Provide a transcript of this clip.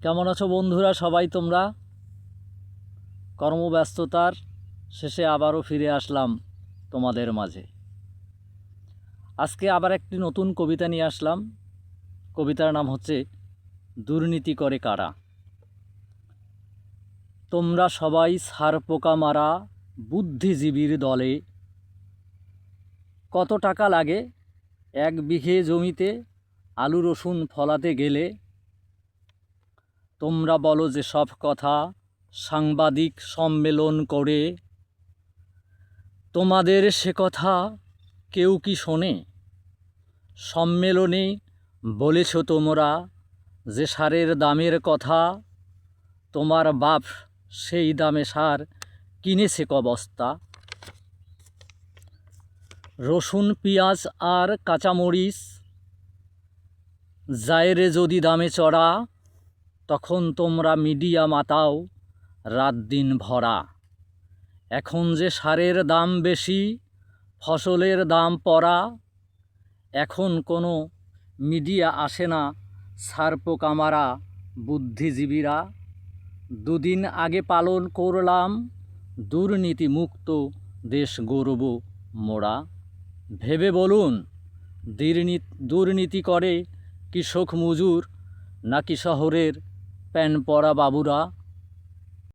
কেমন আছো বন্ধুরা? সবাই তোমরা কর্মব্যস্ততার শেষে আবারও ফিরে আসলাম তোমাদের মাঝে। আজকে আবার একটি নতুন কবিতা নিয়ে আসলাম। কবিতার নাম হচ্ছে দুর্নীতি করে কারা। তোমরা সবাই ছারপোকা মারা বুদ্ধিজীবীর দলে। কত টাকা লাগে 1 বিঘে জমিতে আলু রসুন ফলাতে গেলে? তোমরা বলো যে সব কথা সাংবাদিক সম্মেলন করে। তোমাদের সে কথা কেউ কি শোনে? সম্মেলনে বলেছ তোমরা যে সারের দামের কথা। তোমার বাপ সেই দামে সার কিনেছে ক বস্তা? রসুন পেঁয়াজ আর কাঁচামরিচ যায় রে যদি দামে চড়া, তখন তোমরা মিডিয়া মাতাও রাত দিন ভরা। এখন যে সারের দাম বেশি, ফসলের দাম পড়া, এখন কোনো মিডিয়া আসে না ছারপোকা মারা বুদ্ধিজীবীরা। দুদিন আগে পালন করলাম দুর্নীতি মুক্ত দেশ গড়ব মোরা। ভেবে বলুন, দুর্নীতি করে কৃষক মজুর নাকি শহরের প্যান পরা বাবুরা?